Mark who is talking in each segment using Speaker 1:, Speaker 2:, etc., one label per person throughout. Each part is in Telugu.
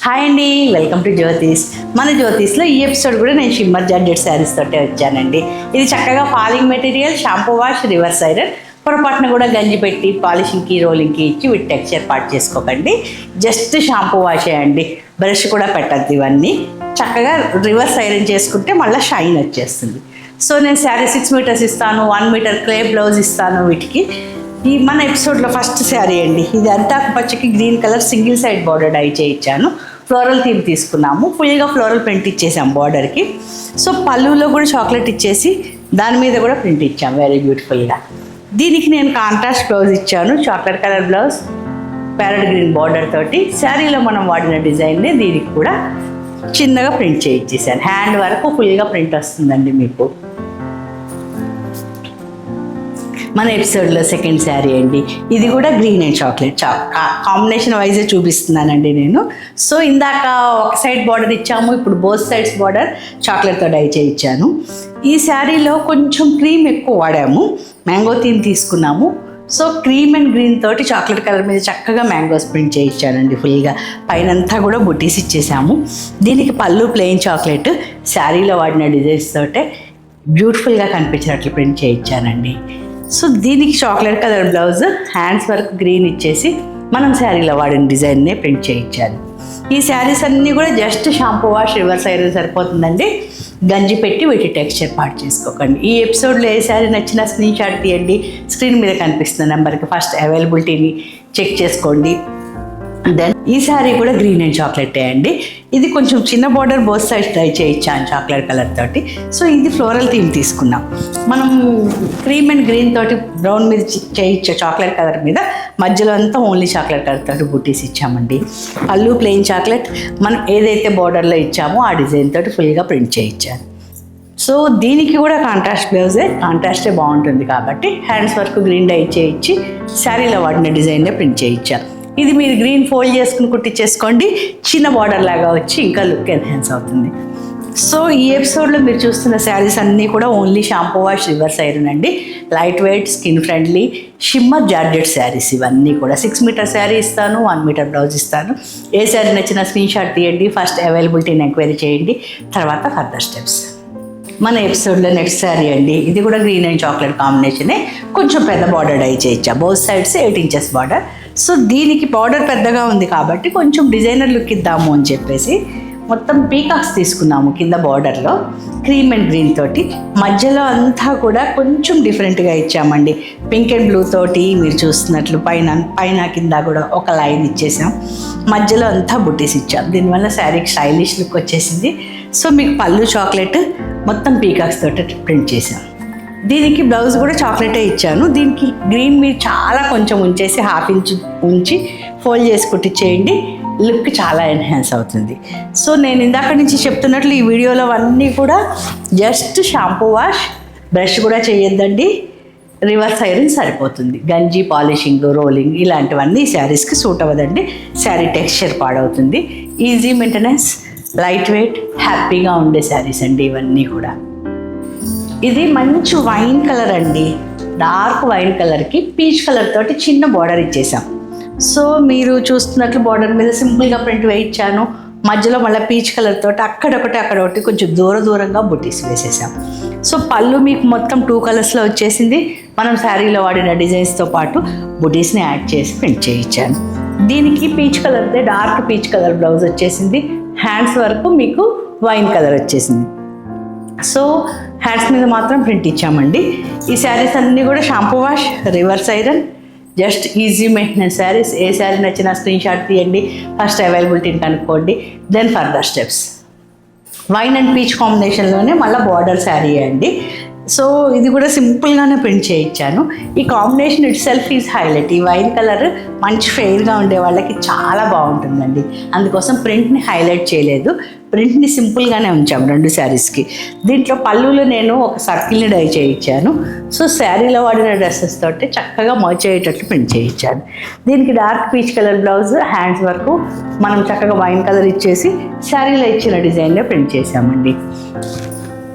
Speaker 1: హాయ్ అండి, వెల్కమ్ టు జ్యోతిష్. మన జ్యోతిష్లో ఈ ఎపిసోడ్ కూడా నేను షిమ్మర్ జార్జెట్ శారీస్ తోటే వచ్చానండి. ఇది చక్కగా falling material, shampoo wash, reverse iron. పొరపాటున కూడా గంజి పెట్టి పాలిషింగ్కి రోలింగ్కి ఇచ్చి వీటి టెక్స్చర్ పాటు చేసుకోకండి. జస్ట్ షాంపూ వాష్ చేయండి, బ్రష్ కూడా పెట్టద్దు. ఇవన్నీ చక్కగా రివర్స్ ఐరన్ చేసుకుంటే మళ్ళీ షైన్ వచ్చేస్తుంది. సో నేను శారీ 6 మీటర్స్ ఇస్తాను, 1 మీటర్ క్లే బ్లౌజ్ ఇస్తాను వీటికి. ఈ మన ఎపిసోడ్లో ఫస్ట్ శారీ అండి. ఇది అంతాకు పచ్చకి green colour single side border dye చేయించాను. ఫ్లోరల్ థీమ్ తీసుకున్నాము, ఫుల్గా ఫ్లోరల్ ప్రింట్ ఇచ్చేసాం బార్డర్కి. సో పళ్ళులో కూడా చాక్లెట్ ఇచ్చేసి దాని మీద కూడా ప్రింట్ ఇచ్చాం వెరీ బ్యూటిఫుల్గా. దీనికి నేను కాంట్రాస్ట్ బ్లౌజ్ ఇచ్చాను, chocolate colour blouse parrot green border తోటి. శారీలో మనం వాడిన డిజైన్ని దీనికి కూడా చిన్నగా ప్రింట్ చేయించేసాను. హ్యాండ్ వరకు ఫుల్గా ప్రింట్ వస్తుందండి మీకు. మన ఎపిసోడ్లో సెకండ్ శారీ అండి. ఇది కూడా green and chocolate combination yj చూపిస్తున్నానండి నేను. సో ఇందాక ఒక సైడ్ బార్డర్ ఇచ్చాము, ఇప్పుడు బోత్ సైడ్స్ బార్డర్ చాక్లెట్తో డై చేయించాను. ఈ శారీలో కొంచెం క్రీమ్ ఎక్కువ వాడాము, మ్యాంగో థీమ్ తీసుకున్నాము. సో క్రీమ్ అండ్ గ్రీన్ తోటి చాక్లెట్ కలర్ మీద చక్కగా మ్యాంగోస్ ప్రింట్ చేయించానండి. ఫుల్గా పైనంతా కూడా బుటీస్ ఇచ్చేసాము. దీనికి పళ్ళు ప్లెయిన్ చాక్లెట్, శారీలో వాడిన డిజైన్స్ తోటే బ్యూటిఫుల్గా కనిపించినట్లు ప్రింట్ చేయించానండి. సో దీనికి chocolate colour blouse, hands work green ఇచ్చేసి మనం శారీలో వాడిన డిజైన్నే ప్రింట్ చేయించాను. ఈ శారీస్ అన్నీ కూడా just shampoo wash, reverse iron సరిపోతుందండి. గంజి పెట్టి వీటి టెక్స్చర్ పాటు చేసుకోకండి. ఈ ఎపిసోడ్లో ఏ శారీ నచ్చినా స్క్రీన్ షాట్ తీయండి. స్క్రీన్ మీద కనిపిస్తున్న నెంబర్కి ఫస్ట్ అవైలబిలిటీని చెక్ చేసుకోండి. దెన్ ఈ శారీ కూడా గ్రీన్ అండ్ చాక్లెట్ అండి. ఇది కొంచెం చిన్న బార్డర్ బోత్ సైడ్స్ ట్రై చేయించాను చాక్లెట్ కలర్ తోటి. సో ఇది ఫ్లోరల్ థీమ్ తీసుకున్నాం. మనం క్రీమ్ అండ్ గ్రీన్ తోటి బ్రౌన్ మీద చేయించే చాక్లెట్ కలర్ మీద మధ్యలో అంతా ఓన్లీ చాక్లెట్ కలర్ తోటి బుటీస్ ఇచ్చామండి. పళ్ళు ప్లెయిన్ చాక్లెట్, మనం ఏదైతే బార్డర్లో ఇచ్చామో ఆ డిజైన్ తోటి ఫుల్గా ప్రింట్ చేయించాను. సో దీనికి కూడా కాంట్రాస్ట్ బ్లౌజే, కాంట్రాస్టే బాగుంటుంది కాబట్టి హ్యాండ్స్ వర్క్ గ్రీన్ డై చేయించి శారీలో వాడిన డిజైన్నే ప్రింట్ చేయించాను. ఇది మీరు గ్రీన్ ఫోల్డ్ చేసుకుని కుట్టించేసుకోండి, చిన్న బార్డర్ లాగా వచ్చి ఇంకా లుక్ ఎన్హాన్స్ అవుతుంది. సో ఈ ఎపిసోడ్లో మీరు చూస్తున్న శారీస్ అన్నీ కూడా only shampoo wash, reverse iron అండి. Light weight, skin friendly, shimmer georgette saris ఇవన్నీ కూడా. 6 మీటర్ శారీ ఇస్తాను, 1 మీటర్ బ్లౌజ్ ఇస్తాను. ఏ శారీ నచ్చినా స్క్రీన్ షాట్ తీయండి, ఫస్ట్ అవైలబిలిటీని ఎంక్వైరీ చేయండి, తర్వాత ఫర్దర్ స్టెప్స్. మన ఎపిసోడ్లో నెక్స్ట్ శారీ అండి. ఇది కూడా గ్రీన్ అండ్ చాక్లెట్ కాంబినేషనే, కొంచెం పెద్ద బార్డర్ డై చేయించా, both sides 8 inches border. So దీనికి బార్డర్ పెద్దగా ఉంది కాబట్టి కొంచెం డిజైనర్ లుక్ ఇద్దాము అని చెప్పేసి మొత్తం పీకాక్స్ తీసుకున్నాము కింద బార్డర్లో, క్రీమ్ అండ్ గ్రీన్ తోటి. మధ్యలో అంతా కూడా కొంచెం డిఫరెంట్గా ఇచ్చామండి. పింక్ అండ్ బ్లూ తోటి మీరు చూస్తున్నట్లు పైన కింద కూడా ఒక లైన్ ఇచ్చేసాం. మధ్యలో అంతా బుటీస్ ఇచ్చాం. దీనివల్ల శారీకి స్టైలిష్ లుక్ వచ్చేసింది. సో మీకు పళ్ళు చాక్లెట్, మొత్తం పీకాక్స్ తోటి ప్రింట్ చేసాం. దీనికి బ్లౌజ్ కూడా చాక్లెటే ఇచ్చాను. దీనికి గ్రీన్ మీరు చాలా కొంచెం ఉంచేసి ½ ఇంచ్ ఉంచి ఫోల్డ్ చేసి కుట్టించేయండి, లుక్ చాలా ఎన్హాన్స్ అవుతుంది. సో నేను ఇందాక నుంచి చెప్తున్నట్లు ఈ వీడియోలో అన్నీ కూడా జస్ట్ షాంపూ వాష్, బ్రష్ కూడా చేయొద్దండి, రివర్స్ ఐరన్ సరిపోతుంది. గంజి, పాలిషింగ్, రోలింగ్ ఇలాంటివన్నీ శారీస్కి సూట్ అవ్వదండి. శారీ టెక్స్చర్ పాడవుతుంది. ఈజీ మెయింటెనెన్స్, లైట్ వెయిట్, హ్యాపీగా ఉండే శారీస్ అండి ఇవన్నీ కూడా. ఇది మంచి వైన్ కలర్ అండి. డార్క్ వైన్ కలర్కి పీచ్ కలర్ తోటి చిన్న బార్డర్ ఇచ్చేసాం. సో మీరు చూస్తున్నట్లు బార్డర్ మీద సింపుల్గా ప్రింట్ వేయించాను. మధ్యలో మళ్ళీ పీచ్ కలర్ తోటి అక్కడొకటి కొంచెం దూరంగా బుటీస్ వేసేసాం. సో పళ్ళు మీకు మొత్తం 2 కలర్స్లో వచ్చేసింది. మనం శారీలో వాడిన డిజైన్స్తో పాటు బుటీస్ని యాడ్ చేసి ప్రింట్ చేయించాను. దీనికి పీచ్ కలర్దే డార్క్ పీచ్ కలర్ బ్లౌజ్ వచ్చేసింది. హ్యాండ్స్ వరకు మీకు వైన్ కలర్ వచ్చేసింది. సో హ్యాండ్స్ మీద మాత్రం ప్రింట్ ఇచ్చామండి. ఈ శారీస్ అన్నీ కూడా shampoo wash, reverse iron, just easy maintenance saris. ఏ శారీ నచ్చినా స్క్రీన్ షాట్ తీయండి, ఫస్ట్ అవైలబిలిటీని కనుక్కోండి, then further steps. Wine and peach కాంబినేషన్లోనే మళ్ళీ బార్డర్ శారీ అండి. సో ఇది కూడా సింపుల్గానే ప్రింట్ చేయించాను. ఈ combination it self is highlight. ఈ వైన్ కలర్ మంచి ఫెయిర్గా ఉండే వాళ్ళకి చాలా బాగుంటుందండి. అందుకోసం ప్రింట్ని హైలైట్ చేయలేదు, ప్రింట్ని సింపుల్గానే ఉంచాము 2 శారీస్కి. దీంట్లో పళ్ళులో నేను ఒక సర్కిల్ని డై చేయించాను. సో శారీలో వాడిన డ్రెస్సెస్ తోటి చక్కగా మర్చ్ అయ్యేటట్లు ప్రింట్ చేయించాను. దీనికి dark peach colour blouse, hands వరకు మనం చక్కగా వైన్ కలర్ ఇచ్చేసి శారీలో ఇచ్చిన డిజైన్లో ప్రింట్ చేసామండి.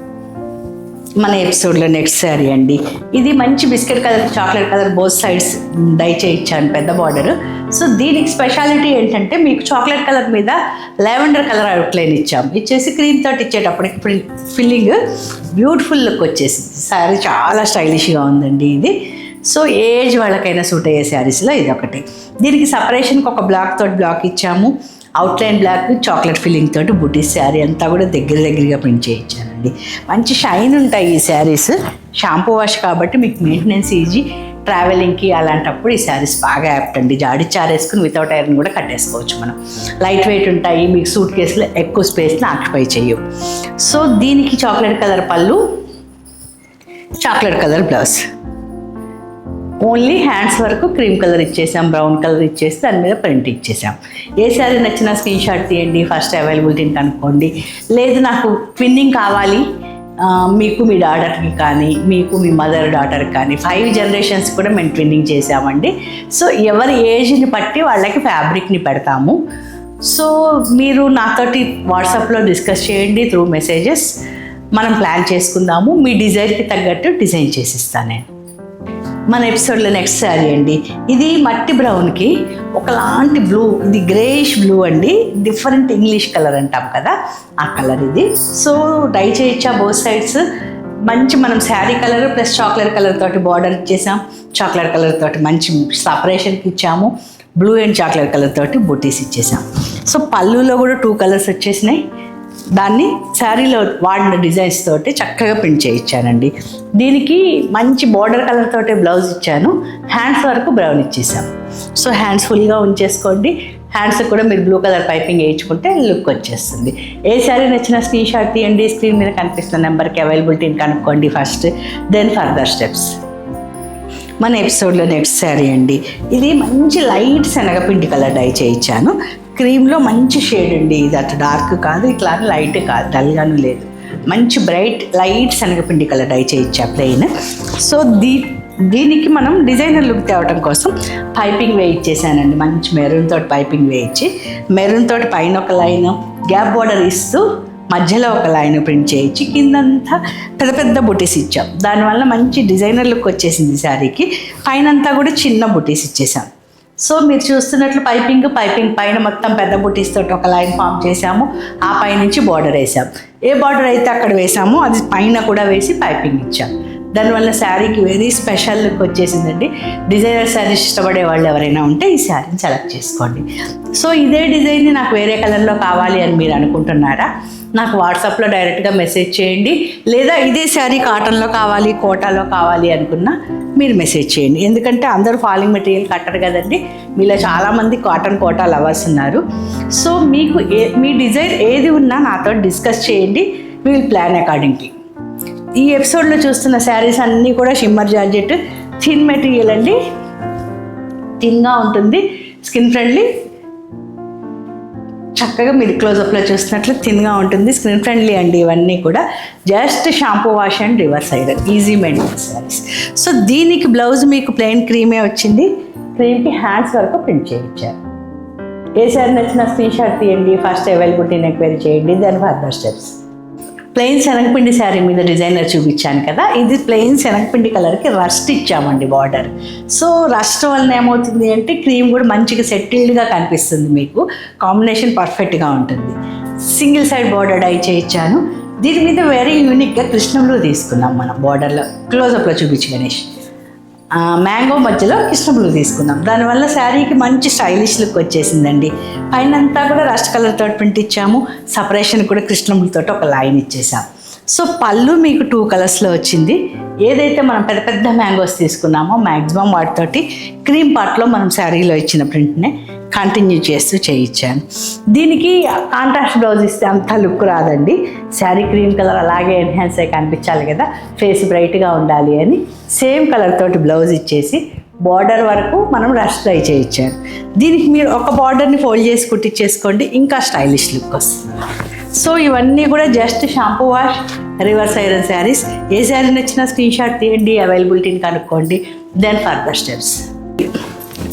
Speaker 1: మన ఎపిసోడ్లో నెక్స్ట్ శారీ అండి. ఇది మంచి biscuit colour, chocolate colour both sides dye చేయించాను, పెద్ద బార్డర్. సో దీనికి స్పెషాలిటీ ఏంటంటే మీకు చాక్లెట్ కలర్ మీద లావెండర్ కలర్ అవుట్లైన్ ఇచ్చేసి క్రీమ్ తోటి ఇచ్చేటప్పటికి ఫిల్లింగ్ బ్యూటిఫుల్ లుక్ వచ్చేసింది. శారీ చాలా స్టైలిష్గా ఉందండి ఇది. సో ఏజ్ వాళ్ళకైనా సూట్ అయ్యే శారీస్లో ఇది ఒకటి. దీనికి సపరేషన్కి ఒక బ్లాక్ ఇచ్చాము. అవుట్లైన్ బ్లాక్ చాక్లెట్ ఫిల్లింగ్ తోటి బుటీస్. శారీ అంతా కూడా దగ్గరగా ప్రింట్ చేయించానండి. మంచి షైన్ ఉంటాయి ఈ శారీస్. షాంపూ వాష్ కాబట్టి మీకు మెయింటెనెన్స్ ఈజీ. ట్రావెలింగ్కి అలాంటప్పుడు ఈ శారీస్ బాగా యాప్ట్ అండి. జాడిచ్చారేసుకుని వితౌట్ ఐరన్ కూడా కట్టేసుకోవచ్చు మనం. లైట్ వెయిట్ ఉంటాయి, మీకు సూట్ కేసులో ఎక్కువ స్పేస్ని ఆక్యుపై చేయవు. సో దీనికి చాక్లెట్ కలర్ పళ్ళు, chocolate colour blouse. Only hands వరకు క్రీమ్ కలర్ ఇచ్చేసాం, బ్రౌన్ కలర్ ఇచ్చేసి దాని మీద ప్రింట్ ఇచ్చేసాం. ఏ శారీ నచ్చినా స్క్రీన్ షాట్ తీయండి, ఫస్ట్ అవైలబిలిటీని కనుక్కోండి. లేదు నాకు ట్విన్నింగ్ కావాలి, మీకు మీ డాటర్కి కానీ మీకు మీ మదర్ డాటర్కి కానీ 5 జనరేషన్స్ కూడా మేము ట్విన్నింగ్ చేసామండి. సో ఎవరి ఏజ్ని బట్టి వాళ్ళకి ఫ్యాబ్రిక్ని పెడతాము. సో మీరు నాతోటి వాట్సాప్లో డిస్కస్ చేయండి త్రూ మెసేజెస్. మనం ప్లాన్ చేసుకుందాము. మీ డిజైన్కి తగ్గట్టు డిజైన్ చేసిస్తాను నేను. మన ఎపిసోడ్లో నెక్స్ట్ శారీ అండి. ఇది మట్టి బ్రౌన్కి ఒకలాంటి బ్లూ, ఇది గ్రేయిష్ బ్లూ అండి. డిఫరెంట్ ఇంగ్లీష్ కలర్ అంటాం కదా, ఆ కలర్ ఇది. సో డై చేయించా బోత్ సైడ్స్. మంచి మనం sari colour plus chocolate colour తోటి బార్డర్ ఇచ్చేసాం. చాక్లెట్ కలర్ తోటి మంచి సపరేషన్కి ఇచ్చాము. బ్లూ అండ్ చాక్లెట్ కలర్ తోటి బూటీస్ ఇచ్చేసాం. సో పళ్ళులో కూడా 2 కలర్స్ వచ్చేసినాయి. దాన్ని శారీలో వాడిన డిజైన్స్ తోటి చక్కగా ప్రింట్ చేయించానండి. దీనికి మంచి బార్డర్ కలర్ తోటి బ్లౌజ్ ఇచ్చాను. హ్యాండ్స్ వరకు బ్రౌన్ ఇచ్చేసాం. సో హ్యాండ్స్ ఫుల్గా ఉంచేసుకోండి. హ్యాండ్స్ కూడా మీరు బ్లూ కలర్ పైపింగ్ వేయించుకుంటే లుక్ వచ్చేస్తుంది. ఏ శారీ నచ్చినా స్క్రీన్ షాట్ తీయండి. స్క్రీన్ మీద కనిపిస్తున్న నెంబర్కి అవైలబిలిటీని కనుక్కోండి ఫస్ట్, దెన్ ఫర్దర్ స్టెప్స్. మన ఎపిసోడ్లో నెక్స్ట్ శారీ అండి. ఇది మంచి లైట్ శనగపిండి కలర్ డై చేయించాను. క్రీమ్లో మంచి షేడ్ అండి. ఇది అటు డార్క్ కాదు, ఇట్లా లైట్ కాదు, డల్గాను లేదు. మంచి బ్రైట్ లైట్ శనగపిండి కలర్ డై చేయించా ప్లెయిన్. సో దీనికి మనం డిజైనర్ లుక్ తేవడం కోసం పైపింగ్ వేయించేసానండి. మంచి మెరూన్ తోటి పైపింగ్ వేయించి, మెరూన్ తోటి పైన ఒక లైన్ గ్యాప్ బార్డర్ ఇస్తూ మధ్యలో ఒక లైన్ ప్రింట్ చేయించి కిందంతా పెద్ద బుటీస్ ఇచ్చాం. దానివల్ల మంచి డిజైనర్ లుక్ వచ్చేసింది శారీకి. పైనంతా కూడా చిన్న బుటీస్ ఇచ్చేసాం. సో మీరు చూస్తున్నట్లు పైపింగ్ పైన మొత్తం పెద్ద బుటీస్ తోటి ఒక లైన్ ఫామ్ చేసాము. ఆ పైనుంచి బార్డర్ వేసాం. ఏ బార్డర్ అయితే అక్కడ వేసామో అది పైన కూడా వేసి పైపింగ్ ఇచ్చాం. దానివల్ల శారీకి వెరీ స్పెషల్ లుక్ వచ్చేసిందండి. డిజైనర్ శారీస్ ఇష్టపడే వాళ్ళు ఎవరైనా ఉంటే ఈ శారీని సెలెక్ట్ చేసుకోండి. సో ఇదే డిజైన్ని నాకు వేరే కలర్లో కావాలి అని మీరు అనుకుంటున్నారా? నాకు వాట్సాప్లో డైరెక్ట్గా మెసేజ్ చేయండి. లేదా ఇదే శారీ కాటన్లో కావాలి, కోటాలో కావాలి అనుకున్నా మీరు మెసేజ్ చేయండి. ఎందుకంటే అందరూ ఫాలింగ్ మెటీరియల్ కట్టరు కదండి. మీలో చాలామంది కాటన్ కోటా లవర్స్ ఉన్నారు. సో మీకు మీ డిజైన్ ఏది ఉన్నా నాతో డిస్కస్ చేయండి. We will plan accordingly. ఈ ఎపిసోడ్లో చూస్తున్న శారీస్ అన్నీ కూడా షిమ్మర్ జార్జెట్ థిన్ మెటీరియల్ అండి. థిన్గా ఉంటుంది, స్కిన్ ఫ్రెండ్లీ. చక్కగా మీరు క్లోజప్లో చూస్తున్నట్లు థిన్గా ఉంటుంది, స్కిన్ ఫ్రెండ్లీ అండి. ఇవన్నీ కూడా just shampoo wash and reverse iron, easy maintenance saris. So దీనికి బ్లౌజ్ మీకు ప్లెయిన్ క్రీమే వచ్చింది. క్రీమ్కి హ్యాండ్స్ వరకు ప్రింట్ చేయించారు. ఏ శారీ నచ్చినా స్క్రీన్ షాట్ తీయండి, ఫస్ట్ అవైలబిలిటీని ఎంక్వైరీ చేయండి, దెన్ ఫర్దర్ స్టెప్స్. ప్లెయిన్ శనగపిండి శారీ మీద డిజైనర్ చూపించాను కదా, ఇది ప్లెయిన్ శనగపిండి కలర్కి రస్ట్ ఇచ్చామండి బార్డర్. సో రస్ట్ వలన ఏమవుతుంది అంటే క్రీమ్ కూడా మంచిగా సెటిల్డ్గా కనిపిస్తుంది, మీకు కాంబినేషన్ పర్ఫెక్ట్గా ఉంటుంది. సింగిల్ సైడ్ బార్డర్ డై చేయించాను. దీని మీద వెరీ యూనిక్గా కృష్ణ బ్లూ తీసుకున్నాం మనం బార్డర్లో. క్లోజప్లో చూపించి గణేష్, మ్యాంగో మధ్యలో కృష్ణ బ్లూ తీసుకున్నాం. దానివల్ల శారీకి మంచి స్టైలిష్ లుక్ వచ్చేసిందండి. పైన అంతా కూడా రస్ట్ కలర్ తోటి ప్రింట్ ఇచ్చాము. సపరేషన్ కూడా కృష్ణ బ్లూ తోటి ఒక లైన్ ఇచ్చేసాం. సో పళ్ళు మీకు 2 కలర్స్లో వచ్చింది. ఏదైతే మనం పెద్ద మ్యాంగోస్ తీసుకున్నామో మ్యాక్సిమం వాటితోటి క్రీమ్ పార్ట్లో మనం శారీలో ఇచ్చిన ప్రింట్నే కంటిన్యూ చేస్తూ చేయించాను. దీనికి కాంట్రాస్ట్ బ్లౌజ్ ఇస్తే అంత లుక్ రాదండి. శారీ క్రీమ్ కలర్ అలాగే ఎన్హాన్స్ అయ్యి కనిపించాలి కదా, ఫేస్ బ్రైట్గా ఉండాలి అని సేమ్ కలర్ తోటి బ్లౌజ్ ఇచ్చేసి బార్డర్ వరకు మనం రష్ డై చేయించాను. దీనికి మీరు ఒక బార్డర్ని ఫోల్డ్ చేసి కుట్టించేసుకోండి, ఇంకా స్టైలిష్ లుక్ వస్తుంది. సో ఇవన్నీ కూడా just shampoo wash reverse iron saris. ఏ శారీ నచ్చినా స్క్రీన్ షాట్ తీయండి, అవైలబిలిటీని కనుక్కోండి, దెన్ ఫర్దర్ స్టెప్స్.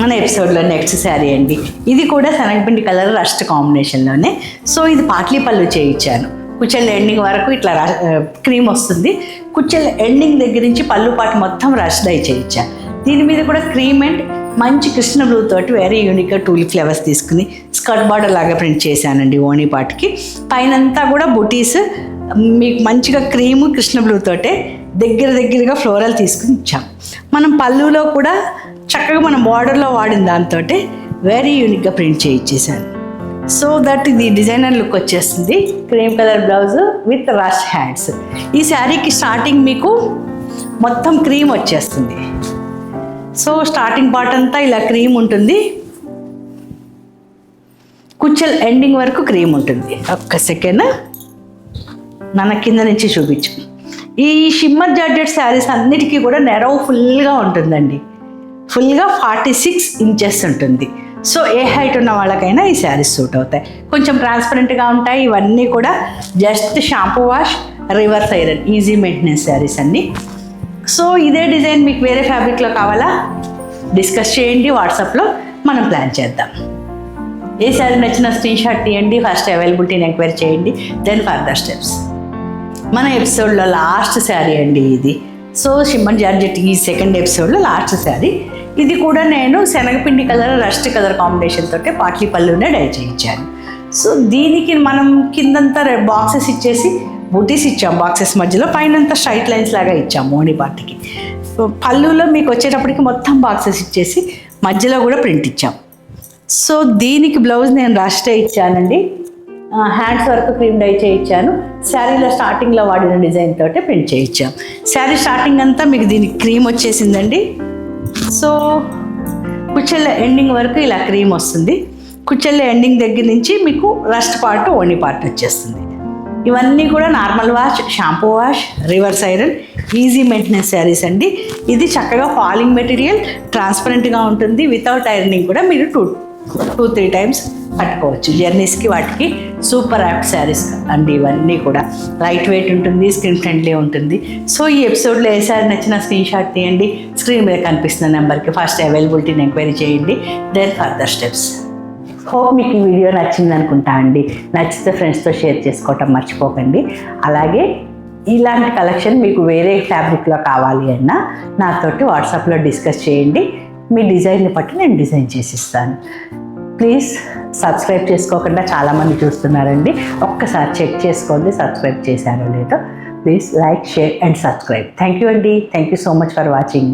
Speaker 1: మన ఎపిసోడ్లో నెక్స్ట్ శారీ అండి. ఇది కూడా శనగపిండి కలర్ రస్ట్ కాంబినేషన్లోనే. సో ఇది పాట్లీ పళ్ళు చేయించాను. కుచెల్ ఎండింగ్ వరకు ఇట్లా క్రీమ్ వస్తుంది. కుచ్చెల ఎండింగ్ దగ్గర నుంచి పళ్ళు పాటు మొత్తం రష్ డై చేయించా. దీని మీద కూడా క్రీమ్ అండ్ మంచి కృష్ణ బ్లూ తోటి వెరీ యూనిక్గా టూలిప్ ఫ్లవర్స్ తీసుకుని స్కర్ట్ బార్డర్ లాగా ప్రింట్ చేశానండి ఓణీ పాటుకి. పైనంతా కూడా బుటీస్ మీకు మంచిగా క్రీము కృష్ణ బ్లూ తోటే దగ్గరగా ఫ్లోరల్ తీసుకుని ఇచ్చాం. మనం పళ్ళులో కూడా చక్కగా మనం బార్డర్లో వాడిన దాంతో వెరీ యూనిక్గా ప్రింట్ చేయించేసాను. సో దట్ ఇది డిజైనర్ లుక్ వచ్చేస్తుంది. Cream colour blouse with rush hands. ఈ శారీకి స్టార్టింగ్ మీకు మొత్తం క్రీమ్ వచ్చేస్తుంది. సో స్టార్టింగ్ పార్ట్ అంతా ఇలా క్రీమ్ ఉంటుంది, కుచ్చెల ఎండింగ్ వరకు క్రీమ్ ఉంటుంది. ఒక్క సెకండ్ మన కింద నుంచి చూపించు. ఈ షిమ్మర్ జార్జెట్ శారీస్ అన్నిటికీ కూడా నెరవ్ ఫుల్గా ఉంటుందండి. ఫుల్గా 46 ఇంచెస్ ఉంటుంది. సో ఏ హైట్ ఉన్న వాళ్ళకైనా ఈ శారీస్ సూట్ అవుతాయి. కొంచెం ట్రాన్స్పరెంట్గా ఉంటాయి. ఇవన్నీ కూడా just shampoo wash, reverse iron, easy maintenance saris అన్నీ. సో ఇదే డిజైన్ మీకు వేరే ఫ్యాబ్రిక్లో కావాలా డిస్కస్ చేయండి, వాట్సాప్లో మనం ప్లాన్ చేద్దాం. ఏ శారీ నచ్చిన స్క్రీన్ షాట్ తీయండి, ఫస్ట్ అవైలబిలిటీని ఎంక్వైరీ చేయండి, దెన్ ఫర్దర్ స్టెప్స్. మన ఎపిసోడ్లో లాస్ట్ శారీ అండి ఇది. సో షిమ్మర్ జార్జెట్ ఈ సెకండ్ ఎపిసోడ్లో లాస్ట్ శారీ. ఇది కూడా నేను శనగపిండి కలర్, రస్ట్ కలర్ కాంబినేషన్ తోటే పాట్లీ పళ్ళునే డై చేయించాను. సో దీనికి మనం కిందంతా బాక్సెస్ ఇచ్చేసి బూటీస్ ఇచ్చాం. బాక్సెస్ మధ్యలో పైనంతా స్ట్రైట్ లైన్స్ లాగా ఇచ్చాం ఓణీ పార్ట్కి. సో పళ్ళులో మీకు వచ్చేటప్పటికి మొత్తం బాక్సెస్ ఇచ్చేసి మధ్యలో కూడా ప్రింట్ ఇచ్చాం. సో దీనికి బ్లౌజ్ నేను రష్ డై ఇచ్చానండి. హ్యాండ్స్ వరకు క్రీమ్ డై చేయించాను. శారీలో స్టార్టింగ్లో వాడిన డిజైన్ తోటే ప్రింట్ చేయించాం. శారీ స్టార్టింగ్ అంతా మీకు దీనికి క్రీమ్ వచ్చేసిందండి. సో కుచ్చెల ఎండింగ్ వరకు ఇలా క్రీమ్ వస్తుంది. కుచ్చెల ఎండింగ్ దగ్గర నుంచి మీకు రస్ట్ పార్ట్, ఓణీ పార్ట్ వచ్చేస్తుంది. ఇవన్నీ కూడా normal wash, shampoo wash, reverse iron, easy maintenance saris అండి. ఇది చక్కగా ఫాలింగ్ మెటీరియల్, ట్రాన్స్పరెంట్గా ఉంటుంది. వితౌట్ ఐరనింగ్ కూడా మీరు 2-3 టైమ్స్ కట్టుకోవచ్చు. జర్నీస్కి వాటికి సూపర్ యాప్ట్ శారీస్ అండి. ఇవన్నీ కూడా లైట్ వెయిట్ ఉంటుంది, స్కిన్ ఫ్రెండ్లీ ఉంటుంది. సో ఈ ఎపిసోడ్లో ఏ శారీ నచ్చిన స్క్రీన్ షాట్ తీయండి, స్క్రీన్ మీద కనిపిస్తున్న నెంబర్కి ఫస్ట్ అవైలబిలిటీని ఎంక్వైరీ చేయండి, దెన్ ఫర్దర్ స్టెప్స్. హోప్ మీకు ఈ వీడియో నచ్చింది అనుకుంటా అండి. నచ్చితే ఫ్రెండ్స్తో షేర్ చేసుకోవటం మర్చిపోకండి. అలాగే ఇలాంటి కలెక్షన్ మీకు వేరే ఫ్యాబ్రిక్లో కావాలి అన్నా నాతోటి వాట్సాప్లో డిస్కస్ చేయండి. మీ డిజైన్ని బట్టి నేను డిజైన్ చేసిస్తాను. ప్లీజ్ సబ్స్క్రైబ్ చేసుకోకుండా చాలామంది చూస్తున్నారండి. ఒక్కసారి చెక్ చేసుకోండి సబ్స్క్రైబ్ చేశారో లేదో. Please like, share and subscribe. Thank you అండి. Thank you so much for watching.